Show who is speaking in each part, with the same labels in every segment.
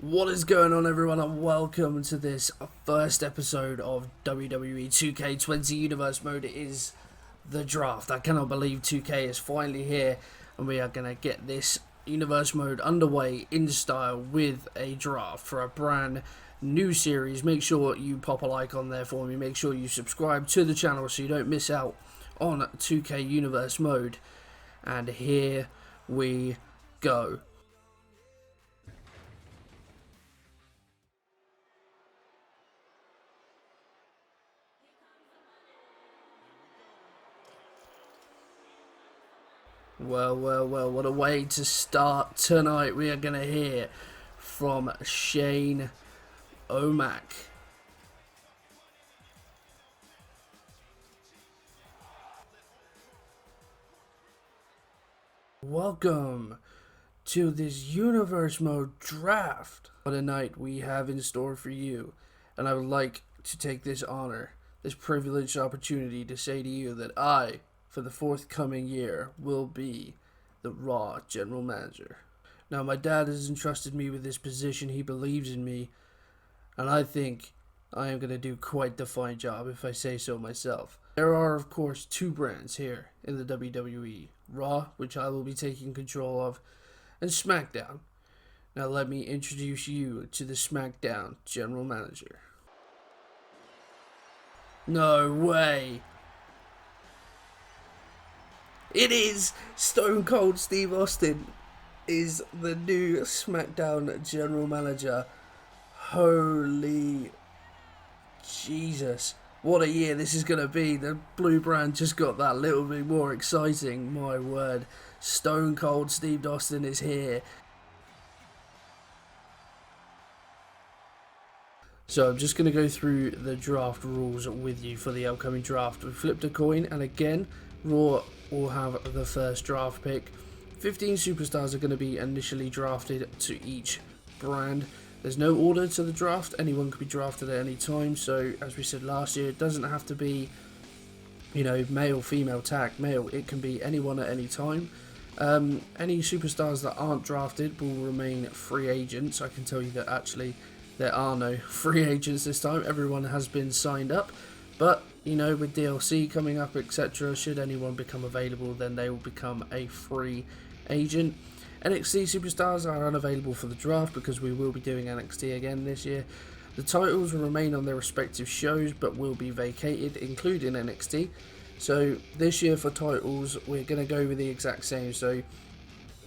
Speaker 1: What is going on, everyone, and welcome to this first episode of WWE 2K20 Universe Mode. It is the draft. I cannot believe 2K is finally here, and we are going to get this Universe Mode underway in style with a draft for a brand new series. Make sure you pop a like on there for me. Make sure you subscribe to the channel so you don't miss out on 2K Universe Mode. And here we go. Well, what a way to start tonight. We are going to hear from Shane O'Mac. Welcome to this Universe Mode draft. What a night we have in store for you. And I would like to take this honor, this privileged opportunity to say to you that I, for the forthcoming year, will be the Raw General Manager. Now, my dad has entrusted me with this position. He believes in me, and I think I am going to do quite the fine job, if I say so myself. There are, of course, two brands here in the WWE. Raw, which I will be taking control of, and SmackDown. Now let me introduce you to the SmackDown General Manager. No way! It is Stone Cold Steve Austin is the new SmackDown General Manager. Holy Jesus. What a year this is going to be. The blue brand just got that little bit more exciting. My word. Stone Cold Steve Austin is here. So I'm just going to go through the draft rules with you for the upcoming draft. We flipped a coin, and again, Raw will have the first draft pick. 15 superstars are going to be initially drafted to each brand. There's no order to the draft. Anyone can be drafted at any time. So, as we said last year, it doesn't have to be, male, female, tag, male. It can be anyone at any time. Any superstars that aren't drafted will remain free agents. I can tell you that actually there are no free agents this time. Everyone has been signed up. But, with DLC coming up, etc., should anyone become available, then they will become a free agent. NXT superstars are unavailable for the draft because we will be doing NXT again this year. The titles will remain on their respective shows but will be vacated, including NXT. So this year for titles, we're going to go with the exact same. So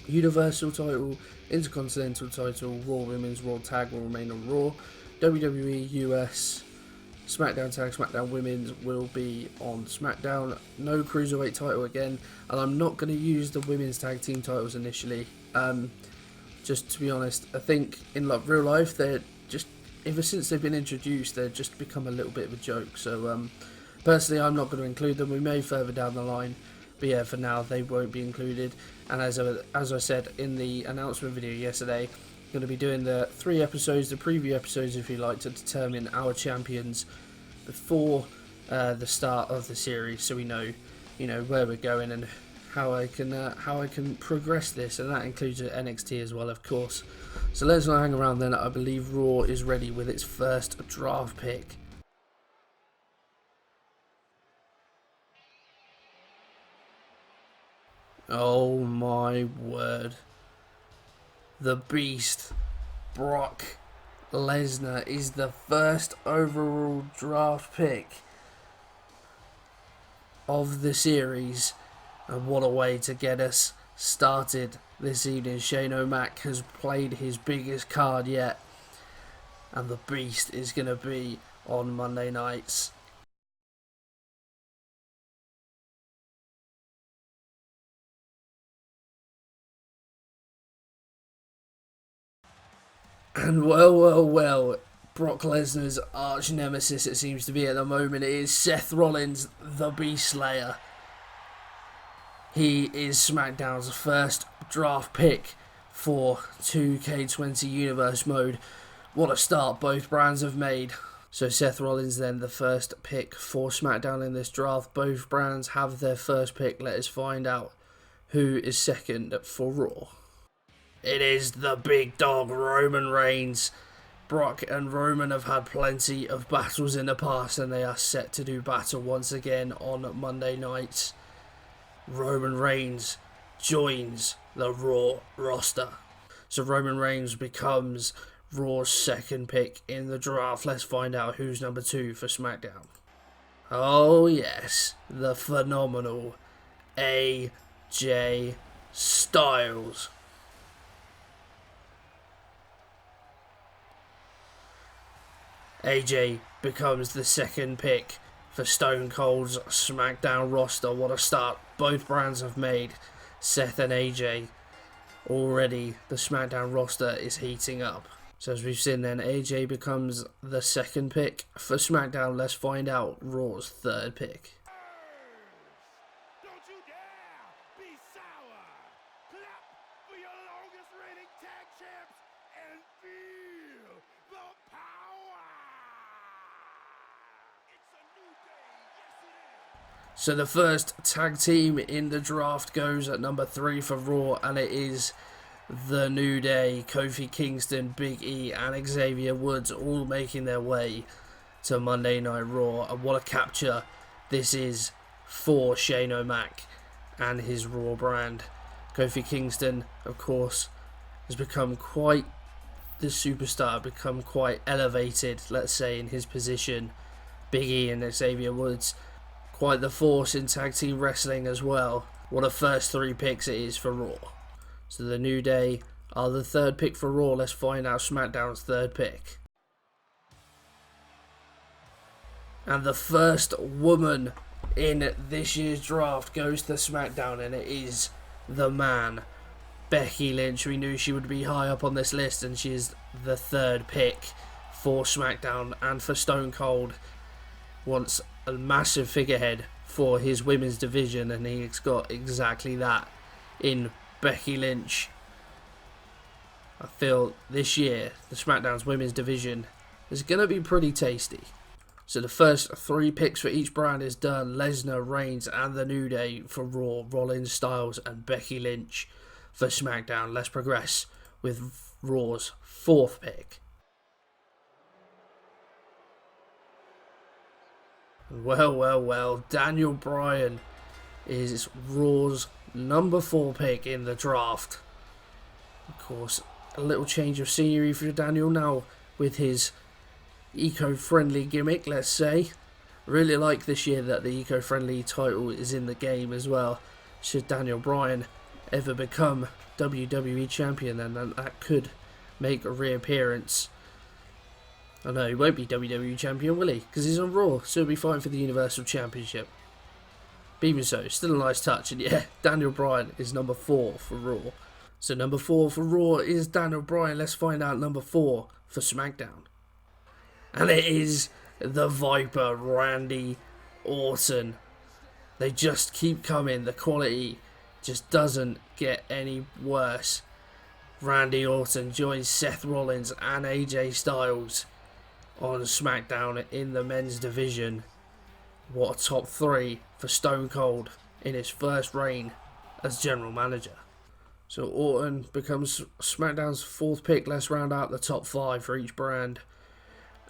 Speaker 1: Universal title, Intercontinental title, Raw Women's, Raw Tag will remain on Raw. WWE US, SmackDown Tag, SmackDown Women's will be on SmackDown. No Cruiserweight title again, and I'm not going to use the Women's Tag Team titles initially. Just to be honest, I think in real life, they're just, ever since they've been introduced, they've just become a little bit of a joke. So personally, I'm not going to include them. We may further down the line, but yeah, for now, they won't be included. And as I said in the announcement video yesterday, I'm going to be doing the 3 episodes, the preview episodes, if you like, to determine our champions before the start of the series, so we know, where we're going and how I can progress this, and that includes NXT as well, of course. So let's not hang around then. I believe Raw is ready with its first draft pick. Oh my word. The Beast, Brock Lesnar, is the first overall draft pick of the series. And what a way to get us started this evening. Shane O'Mac has played his biggest card yet, and the Beast is going to be on Monday nights. And well, Brock Lesnar's arch nemesis, it seems to be at the moment, is Seth Rollins, the Beast Slayer. He is SmackDown's first draft pick for 2K20 Universe Mode. What a start both brands have made. So Seth Rollins then the first pick for SmackDown in this draft. Both brands have their first pick. Let us find out who is second for Raw. It is the big dog Roman Reigns. Brock and Roman have had plenty of battles in the past, and they are set to do battle once again on Monday nights. Roman Reigns joins the Raw roster. So Roman Reigns becomes Raw's second pick in the draft. Let's find out who's number 2 for SmackDown. Oh yes, the phenomenal AJ Styles. AJ becomes the second pick for Stone Cold's SmackDown roster. What a start both brands have made. Seth and AJ. Already the SmackDown roster is heating up. So as we've seen then, AJ becomes the second pick for SmackDown. Let's find out Raw's third pick.
Speaker 2: Don't you dare be sour. Clap for your longest reigning tag champs and feel the power. It's a new day, yes it is.
Speaker 1: So the first tag team in the draft goes at number 3 for Raw, and it is The New Day. Kofi Kingston, Big E and Xavier Woods all making their way to Monday Night Raw. And what a capture this is for Shane O'Mac and his Raw brand. Kofi Kingston, of course, has become quite the superstar, become quite elevated, let's say, in his position. Big E and Xavier Woods, quite the force in tag team wrestling as well. What a first 3 picks it is for Raw. So the New Day are the third pick for Raw. Let's find out SmackDown's third pick. And the first woman in this year's draft goes to SmackDown, and it is the man, Becky Lynch. We knew she would be high up on this list, and she is the third pick for SmackDown and for Stone Cold. Wants a massive figurehead for his women's division, and he's got exactly that in Becky Lynch. I feel this year the SmackDown's women's division is going to be pretty tasty. So the first 3 picks for each brand is done. Lesnar, Reigns and the New Day for Raw. Rollins, Styles and Becky Lynch for SmackDown. Let's progress with Raw's 4th pick. Well, Daniel Bryan is Raw's number 4 pick in the draft. Of course, a little change of scenery for Daniel now with his eco-friendly gimmick, let's say. Really like this year that the eco-friendly title is in the game as well. Should Daniel Bryan ever become WWE champion, then that could make a reappearance. I know he won't be WWE champion, will he? Because he's on Raw, so he'll be fighting for the Universal Championship. But even so, still a nice touch. And yeah, Daniel Bryan is number 4 for Raw. So number 4 for Raw is Daniel Bryan. Let's find out number 4 for SmackDown. And it is the Viper, Randy Orton. They just keep coming. The quality just doesn't get any worse. Randy Orton joins Seth Rollins and AJ Styles on SmackDown in the men's division. What a top 3 for Stone Cold in his first reign as general manager. So Orton becomes SmackDown's 4th pick. Let's round out the top 5 for each brand.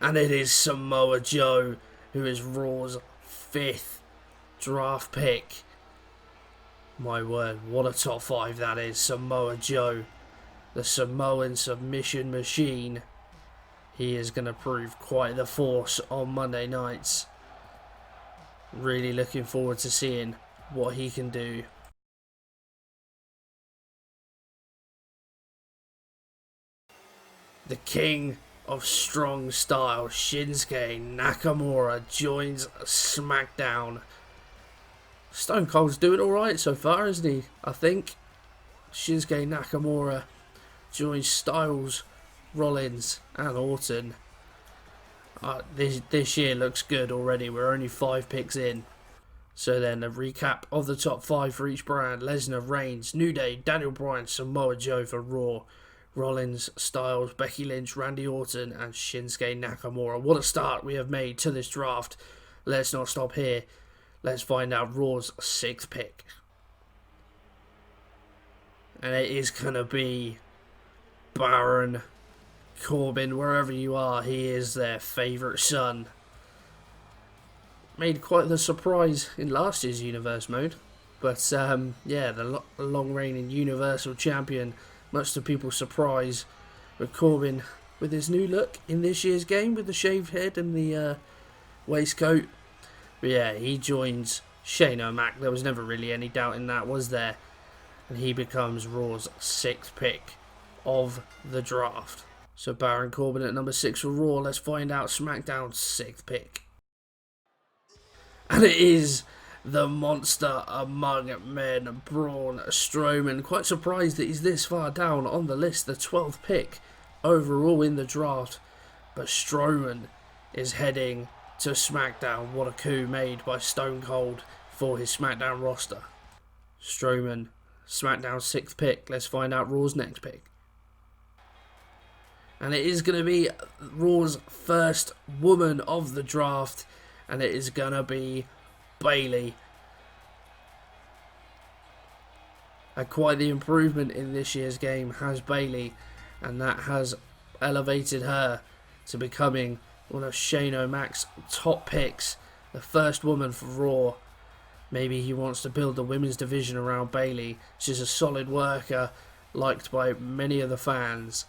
Speaker 1: And it is Samoa Joe, who is Raw's 5th draft pick. My word, what a top 5 that is. Samoa Joe, the Samoan submission machine. He is going to prove quite the force on Monday nights. Really looking forward to seeing what he can do. The king of strong style, Shinsuke Nakamura, joins SmackDown. Stone Cold's doing alright so far, isn't he? I think. Shinsuke Nakamura joins Styles, Rollins and Orton. This year looks good already. We're only 5 picks in. So then a recap of the top 5 for each brand. Lesnar, Reigns, New Day, Daniel Bryan, Samoa Joe for Raw. Rollins, Styles, Becky Lynch, Randy Orton and Shinsuke Nakamura. What a start we have made to this draft. Let's not stop here. Let's find out Raw's 6th pick. And it is going to be Baron Corbin, wherever you are, he is their favourite son. Made quite the surprise in last year's Universe mode. But yeah, the long reigning Universal Champion, much to people's surprise, with Corbin with his new look in this year's game with the shaved head and the waistcoat. But yeah, he joins Shane O'Mac. There was never really any doubt in that, was there? And he becomes Raw's 6th pick of the draft. So Baron Corbin at number 6 for Raw. Let's find out SmackDown's 6th pick. And it is the monster among men, Braun Strowman. Quite surprised that he's this far down on the list, the 12th pick overall in the draft. But Strowman is heading to SmackDown. What a coup made by Stone Cold for his SmackDown roster. Strowman, SmackDown's 6th pick. Let's find out Raw's next pick. And it is going to be Raw's first woman of the draft. And it is going to be Bayley. And quite the improvement in this year's game has Bayley. And that has elevated her to becoming one of Shane O'Mac's top picks. The first woman for Raw. Maybe he wants to build the women's division around Bayley. She's a solid worker, liked by many of the fans.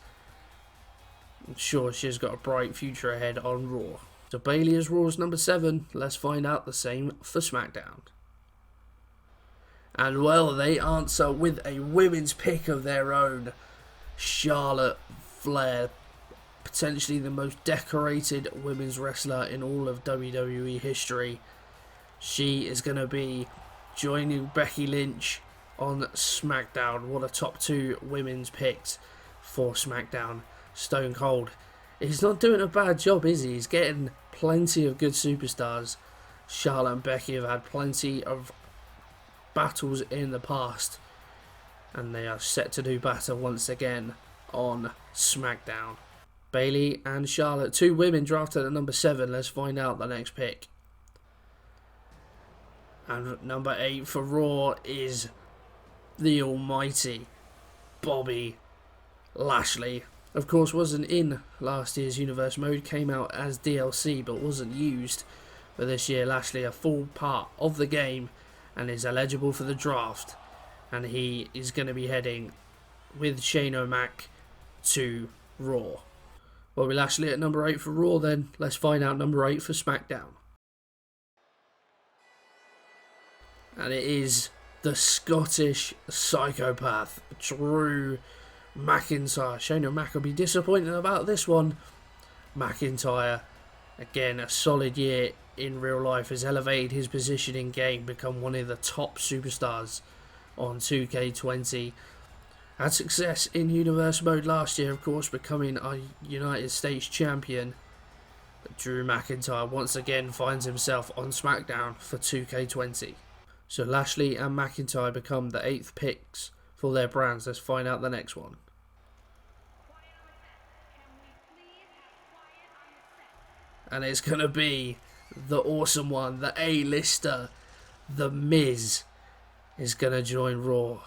Speaker 1: I'm sure she's got a bright future ahead on Raw. So Bayley is Raw's number 7. Let's find out the same for SmackDown. And well, they answer with a women's pick of their own. Charlotte Flair, potentially the most decorated women's wrestler in all of WWE history. She is going to be joining Becky Lynch on SmackDown. What a top 2 women's picks for SmackDown. Stone Cold, he's not doing a bad job, is he? He's getting plenty of good superstars. Charlotte and Becky have had plenty of battles in the past, and they are set to do battle once again on SmackDown. Bayley and Charlotte, 2 women drafted at number 7. Let's find out the next pick. And number 8 for Raw is the almighty Bobby Lashley. Of course, wasn't in last year's Universe mode, came out as DLC but wasn't used. But this year, Lashley, a full part of the game, and is eligible for the draft. And he is going to be heading with Shane O'Mac to Raw. Bobby Lashley at number 8 for Raw then. Let's find out number 8 for SmackDown. And it is the Scottish psychopath, Drew McIntyre. Shane O'Mac will be disappointed about this one. McIntyre, again, a solid year in real life, has elevated his position in game, become one of the top superstars on 2K20. Had success in Universe mode last year, of course, becoming a United States champion. But Drew McIntyre once again finds himself on SmackDown for 2K20. So Lashley and McIntyre become the 8th picks for their brands. Let's find out the next one. And it's going to be the awesome one, the A-lister, The Miz, is going to join Raw.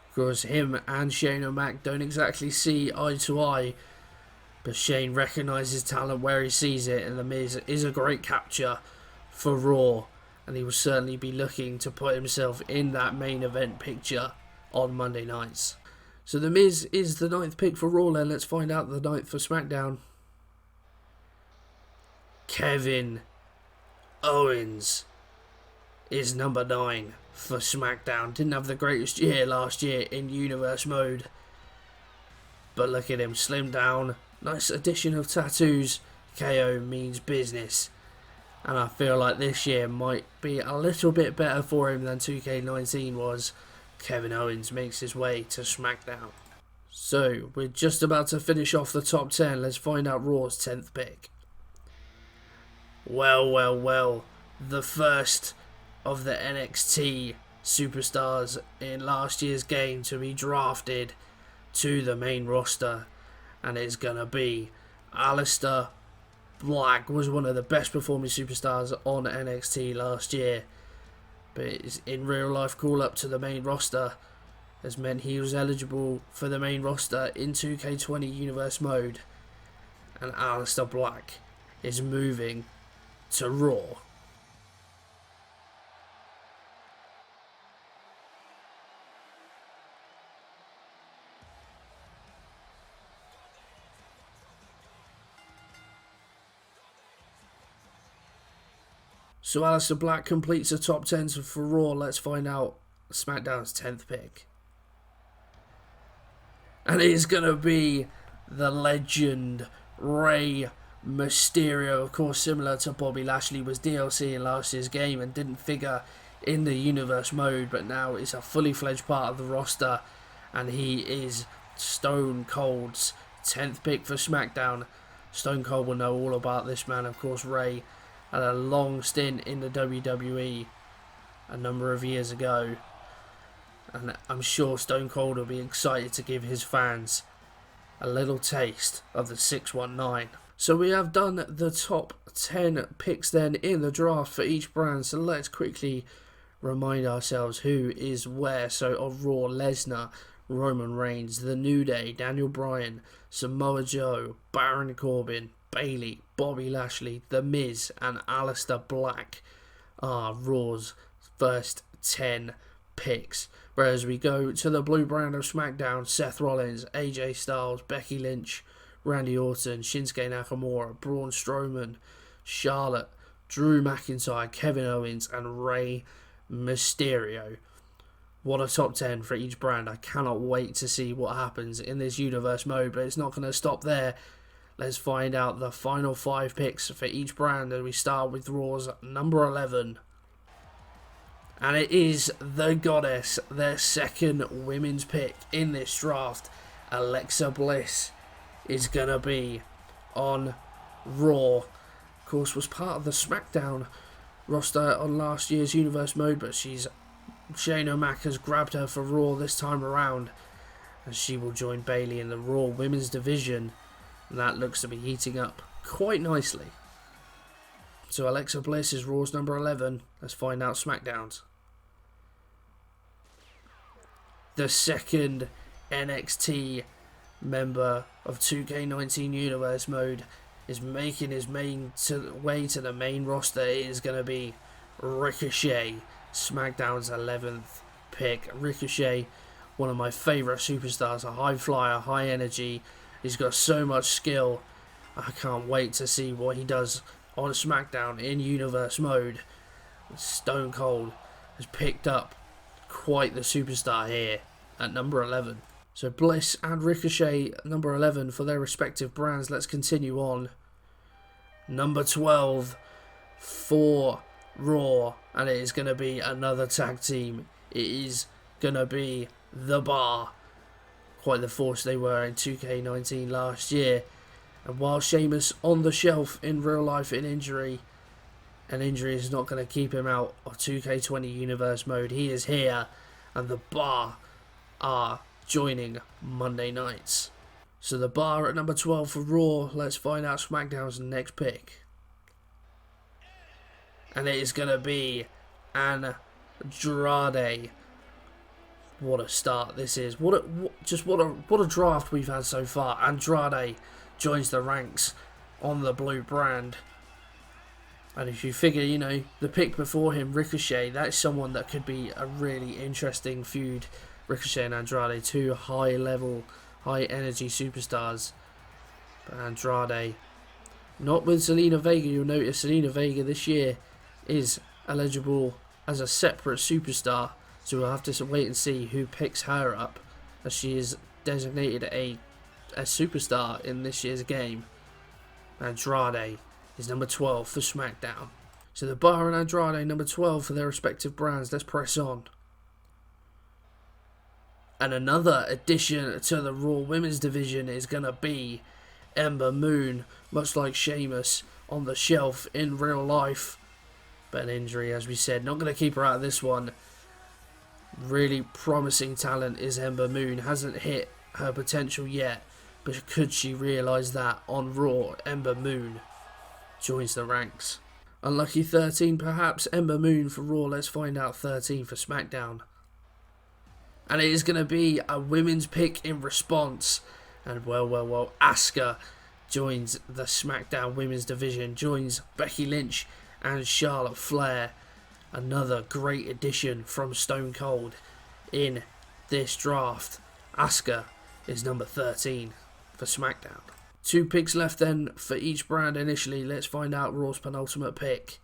Speaker 1: Of course, him and Shane O'Mac don't exactly see eye to eye, but Shane recognises talent where he sees it, and The Miz is a great capture for Raw, and he will certainly be looking to put himself in that main event picture on Monday nights. So The Miz is the 9th pick for Raw, and let's find out the 9th for SmackDown. Kevin Owens is number 9 for SmackDown. Didn't have the greatest year last year in Universe mode, but look at him, slimmed down, nice addition of tattoos. KO means business, and I feel like this year might be a little bit better for him than 2K19 was. Kevin Owens makes his way to SmackDown. So we're just about to finish off the top 10. Let's find out Raw's 10th pick. Well, the first of the NXT superstars in last year's game to be drafted to the main roster, and it's gonna be Aleister Black. Was one of the best performing superstars on NXT last year, but it's in real life call up to the main roster. has meant he was eligible for the main roster in 2K20 Universe mode, and Aleister Black is moving to Raw. So Aleister Black completes the top 10 for Raw. Let's find out SmackDown's 10th pick. And it is going to be the legend Rey Mysterio. Of course, similar to Bobby Lashley, was DLC in last year's game and didn't figure in the universe mode, but now is a fully fledged part of the roster, and he is Stone Cold's 10th pick for SmackDown. Stone Cold will know all about this man. Of course, Rey had a long stint in the WWE a number of years ago, and I'm sure Stone Cold will be excited to give his fans a little taste of the 619. So we have done the top 10 picks then in the draft for each brand, so let's quickly remind ourselves who is where. So of Raw, Lesnar, Roman Reigns, The New Day, Daniel Bryan, Samoa Joe, Baron Corbin, Bayley, Bobby Lashley, The Miz and Aleister Black are Raw's first 10 picks. Whereas we go to the blue brand of SmackDown, Seth Rollins, AJ Styles, Becky Lynch, Randy Orton, Shinsuke Nakamura, Braun Strowman, Charlotte, Drew McIntyre, Kevin Owens and Rey Mysterio. What a top 10 for each brand. I cannot wait to see what happens in this universe mode, but it's not going to stop there. Let's find out the final 5 picks for each brand, and we start with Raw's number 11. And it is the Goddess, their second women's pick in this draft. Alexa Bliss is going to be on Raw. Of course, was part of the SmackDown roster on last year's Universe mode, but Shane O'Mac has grabbed her for Raw this time around, and she will join Bayley in the Raw women's division, and that looks to be heating up quite nicely. So Alexa Bliss is Raw's number 11. Let's find out SmackDown's. The second NXT member of 2K19 Universe mode is making his way to the main roster. It is going to be Ricochet, SmackDown's 11th pick. Ricochet, one of my favourite superstars, a high flyer, high energy. He's got so much skill. I can't wait to see what he does on SmackDown in Universe mode. Stone Cold has picked up quite the superstar here at number 11. So Bliss and Ricochet, number 11 for their respective brands. Let's continue on. Number 12 for Raw, and it is going to be another tag team. It is going to be The Bar. Quite the force they were in 2K19 last year. And while Sheamus on the shelf in real life in injury, an injury is not going to keep him out of 2K20 Universe mode, he is here, and The Bar are joining Monday nights. So The Bar at number 12 for Raw. Let's find out SmackDown's next pick. And it is going to be Andrade. What a start this is. What a draft we've had so far. Andrade joins the ranks on the blue brand. And if you figure, the pick before him, Ricochet, that's someone that could be a really interesting feud. Ricochet and Andrade, two high-level, high-energy superstars. But Andrade, not with Zelina Vega. You'll notice Zelina Vega this year is eligible as a separate superstar. So we'll have to wait and see who picks her up, as she is designated a superstar in this year's game. Andrade is number 12 for SmackDown. So The Bar and Andrade, number 12 for their respective brands. Let's press on. And another addition to the Raw Women's division is going to be Ember Moon, much like Sheamus, on the shelf in real life. But an injury, as we said, not going to keep her out of this one. Really promising talent is Ember Moon. Hasn't hit her potential yet, but could she realise that on Raw? Ember Moon joins the ranks. Unlucky 13 perhaps. Ember Moon for Raw. Let's find out 13 for SmackDown. And it is going to be a women's pick in response. And well, Asuka joins the SmackDown Women's Division, joins Becky Lynch and Charlotte Flair. Another great addition from Stone Cold in this draft. Asuka is number 13 for SmackDown. 2 picks left then for each brand initially. Let's find out Raw's penultimate pick.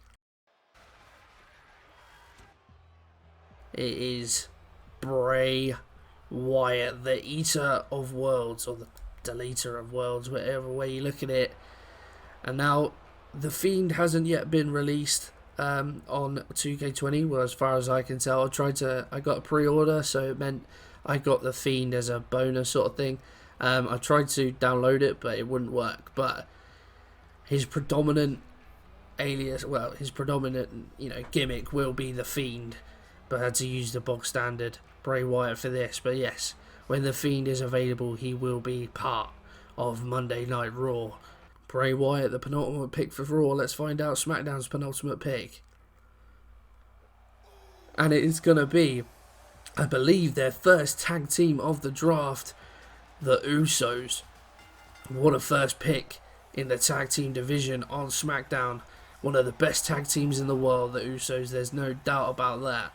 Speaker 1: It is Bray Wyatt, the Eater of Worlds, or the Deleter of Worlds, whatever way you look at it. And now, The Fiend hasn't yet been released on 2K20, well, as far as I can tell. I got a pre-order, so it meant I got The Fiend as a bonus sort of thing. I tried to download it, but it wouldn't work. But his predominant alias, well, his predominant, gimmick will be The Fiend. But I had to use the bog standard Bray Wyatt for this. But yes, when The Fiend is available, he will be part of Monday Night Raw. Bray Wyatt, the penultimate pick for Raw. Let's find out SmackDown's penultimate pick. And it is going to be, I believe, their first tag team of the draft, the Usos. What a first pick in the tag team division on SmackDown. One of the best tag teams in the world, the Usos. There's no doubt about that.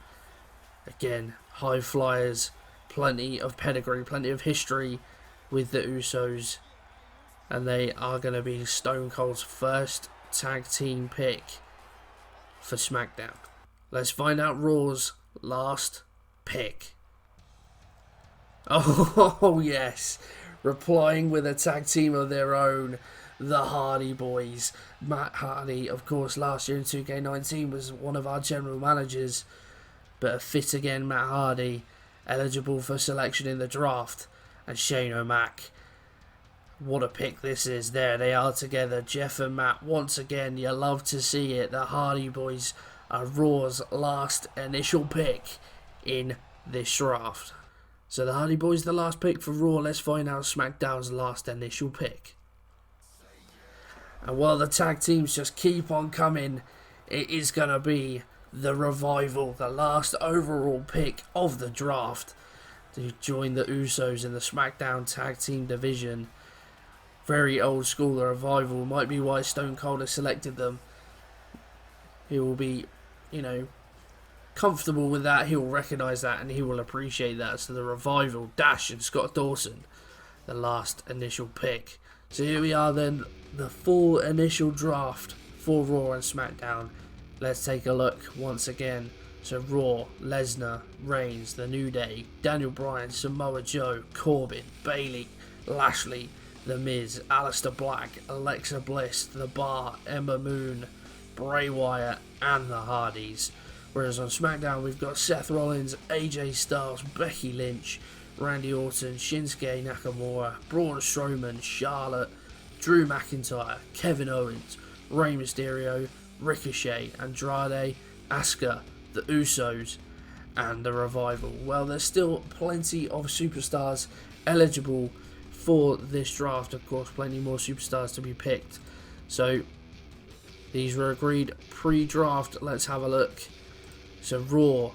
Speaker 1: Again, high flyers, plenty of pedigree, plenty of history with the Usos. And they are going to be Stone Cold's first tag team pick for SmackDown. Let's find out Raw's last pick. Oh, yes. Replying with a tag team of their own, the Hardy Boys. Matt Hardy, of course, last year in 2K19 was one of our general managers. But a fit again, Matt Hardy, eligible for selection in the draft. And Shane O'Mac. What a pick this is. There they are together, Jeff and Matt. Once again, you love to see it. The Hardy Boys are Raw's last initial pick in this draft. So the Hardy Boys, the last pick for Raw. Let's find out SmackDown's last initial pick. And while the tag teams just keep on coming, it is going to be the Revival, the last overall pick of the draft, to join the Usos in the SmackDown Tag Team Division. Very old school, the Revival. Might be why Stone Cold has selected them. He will be, comfortable with that. He will recognise that and he will appreciate that. So the Revival, Dash and Scott Dawson, the last initial pick. So here we are then, the full initial draft for Raw and SmackDown. Let's take a look once again. So Raw, Lesnar, Reigns, The New Day, Daniel Bryan, Samoa Joe, Corbin, Bayley, Lashley, The Miz, Aleister Black, Alexa Bliss, The Bar, Ember Moon, Bray Wyatt and the Hardys. Whereas on SmackDown we've got Seth Rollins, AJ Styles, Becky Lynch, Randy Orton, Shinsuke Nakamura, Braun Strowman, Charlotte, Drew McIntyre, Kevin Owens, Rey Mysterio, Ricochet, Andrade, Asuka, the Usos and the Revival. Well, there's still plenty of superstars eligible for this draft. Of course, plenty more superstars to be picked. So these were agreed pre-draft. Let's have a look. So Raw,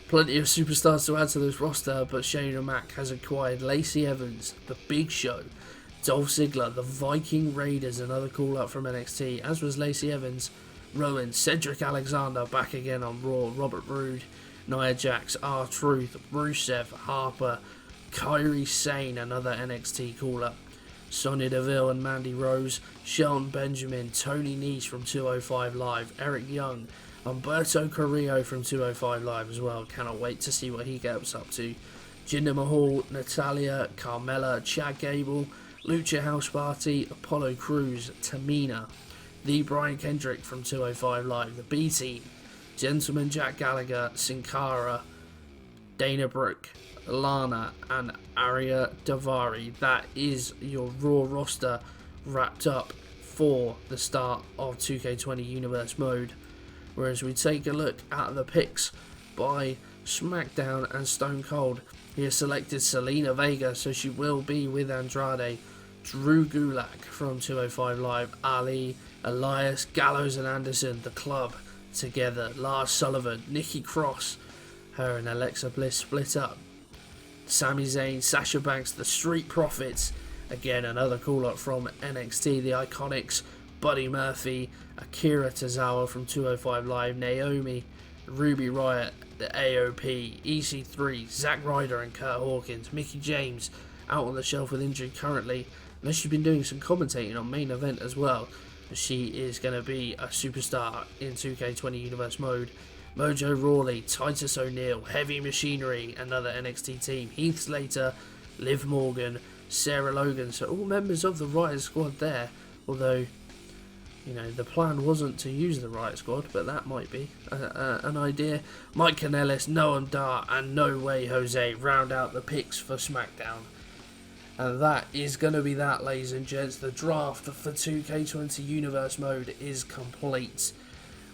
Speaker 1: plenty of superstars to add to this roster, but Shane O'Mac has acquired Lacey Evans, The Big Show, Dolph Ziggler, the Viking Raiders, another call-up from NXT, as was Lacey Evans, Rowan, Cedric Alexander back again on Raw, Robert Roode, Nia Jax, R-Truth, Rusev, Harper, Kairi Sane, another NXT call-up, Sonya Deville and Mandy Rose, Shelton Benjamin, Tony Nese from 205 Live, Eric Young, Humberto Carrillo from 205 Live as well. Cannot wait to see what he gets up to. Jinder Mahal, Natalia, Carmella, Chad Gable, Lucha House Party, Apollo Crews, Tamina, the Brian Kendrick from 205 Live, the B-Team, Gentleman Jack Gallagher, Sin Cara, Dana Brooke, Lana and Arya Davari. That is your Raw roster wrapped up for the start of 2K20 Universe Mode. Whereas we take a look at the picks by SmackDown and Stone Cold. He has selected Selena Vega, so she will be with Andrade, Drew Gulak from 205 Live, Ali, Elias, Gallows and Anderson, The Club together, Lars Sullivan, Nikki Cross, her and Alexa Bliss split up. Sami Zayn, Sasha Banks, the Street Profits. Again, another call-up from NXT, the Iconics, Buddy Murphy, Akira Tozawa from 205 Live, Naomi, Ruby Riott, the AOP, EC3, Zack Ryder and Kurt Hawkins, Mickie James out on the shelf with injury currently. And she's been doing some commentating on Main Event as well. She is going to be a superstar in 2K20 Universe mode. Mojo Rawley, Titus O'Neil, Heavy Machinery, another NXT team, Heath Slater, Liv Morgan, Sarah Logan, so all members of the Riot Squad there, although, you know, the plan wasn't to use the Riot Squad, but that might be an idea. Mike Kanellis, Noam Dar, and No Way Jose round out the picks for SmackDown. And that is going to be that, ladies and gents. The draft for 2K20 Universe mode is complete.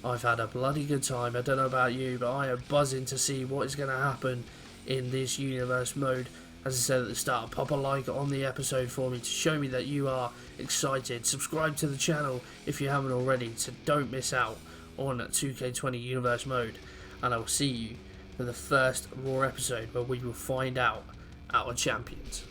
Speaker 1: I've had a bloody good time. I don't know about you, but I am buzzing to see what is going to happen in this Universe mode. As I said at the start, pop a like on the episode for me to show me that you are excited. Subscribe to the channel if you haven't already, so don't miss out on 2K20 Universe mode. And I will see you for the first Raw episode where we will find out our champions.